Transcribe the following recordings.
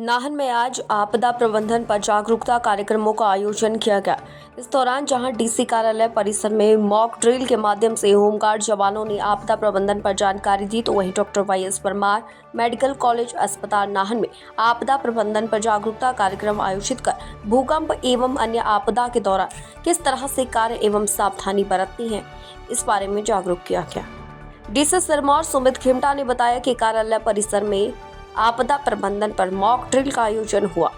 नाहन में आज आपदा प्रबंधन पर जागरूकता कार्यक्रमों का आयोजन किया गया। इस दौरान जहां डीसी कार्यालय परिसर में मॉक ड्रिल के माध्यम से होमगार्ड जवानों ने आपदा प्रबंधन पर जानकारी दी, तो वहीं डॉक्टर वाई.एस. परमार मेडिकल कॉलेज अस्पताल नाहन में आपदा प्रबंधन पर जागरूकता कार्यक्रम आयोजित कर भूकंप एवं अन्य आपदा के दौरान किस तरह से कार्य एवं सावधानी बरतनी है, इस बारे में जागरूक किया गया। डीसी सिरमौर सुमित खिमटा ने बताया कि कार्यालय परिसर में आपदा प्रबंधन पर मॉक ड्रिल का आयोजन हुआ।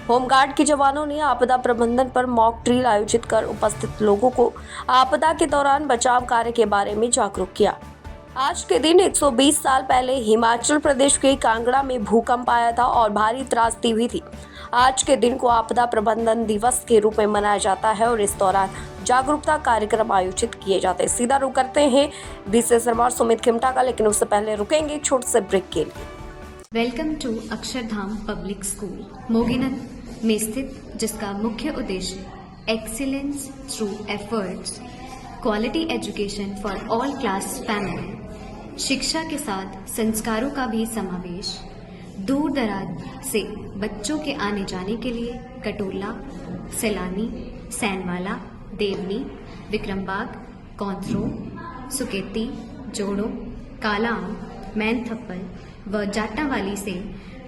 होमगार्ड के जवानों ने आपदा प्रबंधन पर मॉक ड्रिल आयोजित कर उपस्थित लोगों को आपदा के दौरान बचाव कार्य के बारे में जागरूक किया। आज के दिन 120 साल पहले हिमाचल प्रदेश के कांगड़ा में भूकंप आया था और भारी त्रासदी हुई थी। आज के दिन को आपदा प्रबंधन दिवस के रूप में मनाया जाता है और इस दौरान जागरूकता कार्यक्रम आयोजित किए जाते हैं। सीधा रुक करते हैं डीसी सिरमौर सुमित खिमटा का, लेकिन उससे पहले रुकेंगे एक छोटे से ब्रेक के लिए। Welcome to Akshardham public school मोगीनत में स्थित, जिसका मुख्य उद्देश्य excellence through efforts, quality education for all class family, शिक्षा के साथ संस्कारों का भी समावेश, दूर दराज से बच्चों के आने जाने के लिए कटोला, सैलानी, सैनवाला, देवनी, विक्रमबाग, कौंथरो, सुकेती, जोड़ो, कालाम, मैनथप्पल व जाटावाली से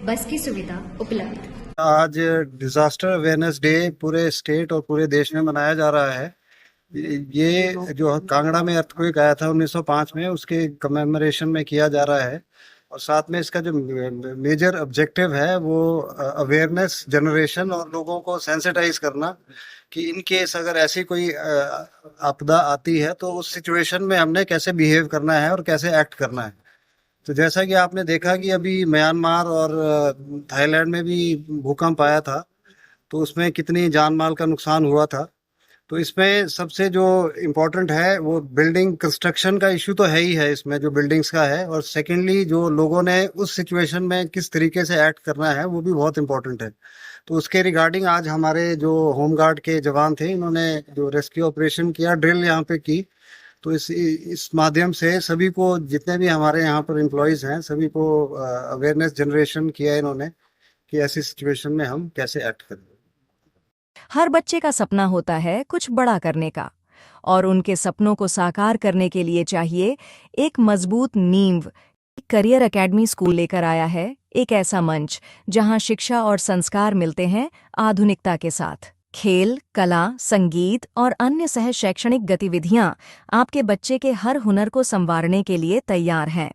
बस की सुविधा उपलब्ध। आज डिजास्टर अवेयरनेस डे पूरे स्टेट और पूरे देश में मनाया जा रहा है। ये जो कांगड़ा में अर्थक्वेक आया था 1905 में, उसके कमेमोरेशन में किया जा रहा है। और साथ में इसका जो मेजर ऑब्जेक्टिव है वो अवेयरनेस जनरेशन और लोगों को सेंसिटाइज करना कि इन केस अगर ऐसी कोई आपदा आती है तो उस सिचुएशन में हमने कैसे बिहेव करना है और कैसे एक्ट करना है। तो जैसा कि आपने देखा कि अभी म्यांमार और थाईलैंड में भी भूकंप आया था, तो उसमें कितनी जान माल का नुकसान हुआ था। तो इसमें सबसे जो इम्पोर्टेंट है वो बिल्डिंग कंस्ट्रक्शन का इशू तो है ही है इसमें, जो बिल्डिंग्स का है, और सेकेंडली जो लोगों ने उस सिचुएशन में किस तरीके से एक्ट करना है वो भी बहुत इम्पोर्टेंट है। तो उसके रिगार्डिंग आज हमारे जो होमगार्ड के जवान थे, इन्होंने जो रेस्क्यू ऑपरेशन किया, ड्रिल यहाँ पे की, तो इस माध्यम से सभी को, जितने भी हमारे यहाँ पर एम्प्लॉयज हैं, सभी को अवेयरनेस जनरेशन किया इन्होंने कि ऐसी सिचुएशन में हम कैसे एक्ट करें। हर बच्चे का सपना होता है कुछ बड़ा करने का, और उनके सपनों को साकार करने के लिए चाहिए एक मजबूत नींव। करियर एकेडमी स्कूल लेकर आया है एक ऐसा मंच जहां शिक्षा और संस्कार मिलते हैं आधुनिकता के साथ। खेल, कला, संगीत और अन्य सह शैक्षणिक गतिविधियां आपके बच्चे के हर हुनर को संवारने के लिए तैयार हैं।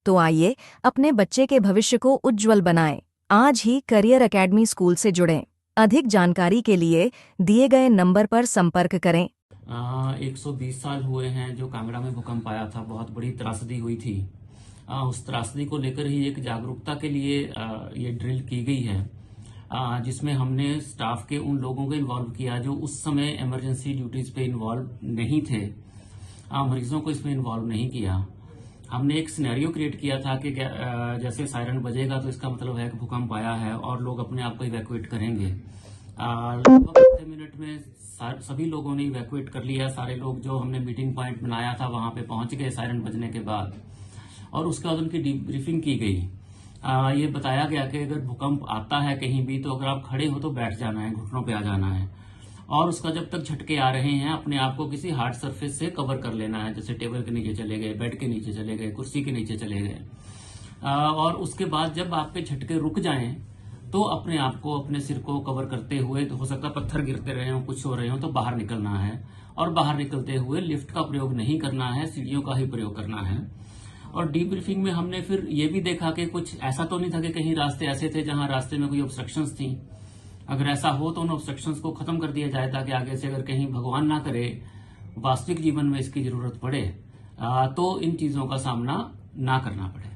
तो आइए अपने बच्चे के भविष्य को उज्जवल बनाएं। आज ही करियर एकेडमी स्कूल से जुड़ें। अधिक जानकारी के लिए दिए गए नंबर पर संपर्क करें। 120 साल हुए हैं जो कांगड़ा में भूकंप आया था, बहुत बड़ी त्रासदी हुई थी। उस त्रासदी को लेकर ही एक जागरूकता के लिए ये ड्रिल की गई है, जिसमें हमने स्टाफ के उन लोगों को इन्वॉल्व किया जो उस समय इमरजेंसी ड्यूटीज पे इन्वॉल्व नहीं थे। मरीजों को इसमें इन्वॉल्व नहीं किया। हमने एक सिनेरियो क्रिएट किया था कि जैसे सायरन बजेगा तो इसका मतलब है कि भूकंप आया है और लोग अपने आप को इवैक्यूएट करेंगे। लगभग 10 मिनट में सभी लोगों ने इवैक्यूएट कर लिया। सारे लोग जो हमने मीटिंग पॉइंट बनाया था वहां पे पहुंच गए सायरन बजने के बाद, और उसके बाद उनकी डीब्रीफिंग की गई। ये बताया गया कि अगर भूकंप आता है कहीं भी तो अगर आप खड़े हो तो बैठ जाना है, घुटनों पे आ जाना है, और उसका जब तक झटके आ रहे हैं अपने आप को किसी हार्ड सरफेस से कवर कर लेना है, जैसे टेबल के नीचे चले गए, बेड के नीचे चले गए, कुर्सी के नीचे चले गए। और उसके बाद जब आपके झटके रुक जाएं तो अपने आप को, अपने सिर को कवर करते हुए, तो हो सकता है पत्थर गिरते रहे हो, कुछ हो रहे हो, तो बाहर निकलना है। और बाहर निकलते हुए लिफ्ट का प्रयोग नहीं करना है, सीढ़ियों का ही प्रयोग करना है। और डीब्रीफिंग में हमने फिर ये भी देखा कि कुछ ऐसा तो नहीं था कि कहीं रास्ते ऐसे थे जहां रास्ते में कोई ऑब्स्ट्रक्शंस थी। अगर ऐसा हो तो उन ऑब्स्ट्रक्शंस को खत्म कर दिया जाए, ताकि आगे से अगर कहीं भगवान ना करे वास्तविक जीवन में इसकी जरूरत पड़े तो इन चीजों का सामना ना करना पड़े।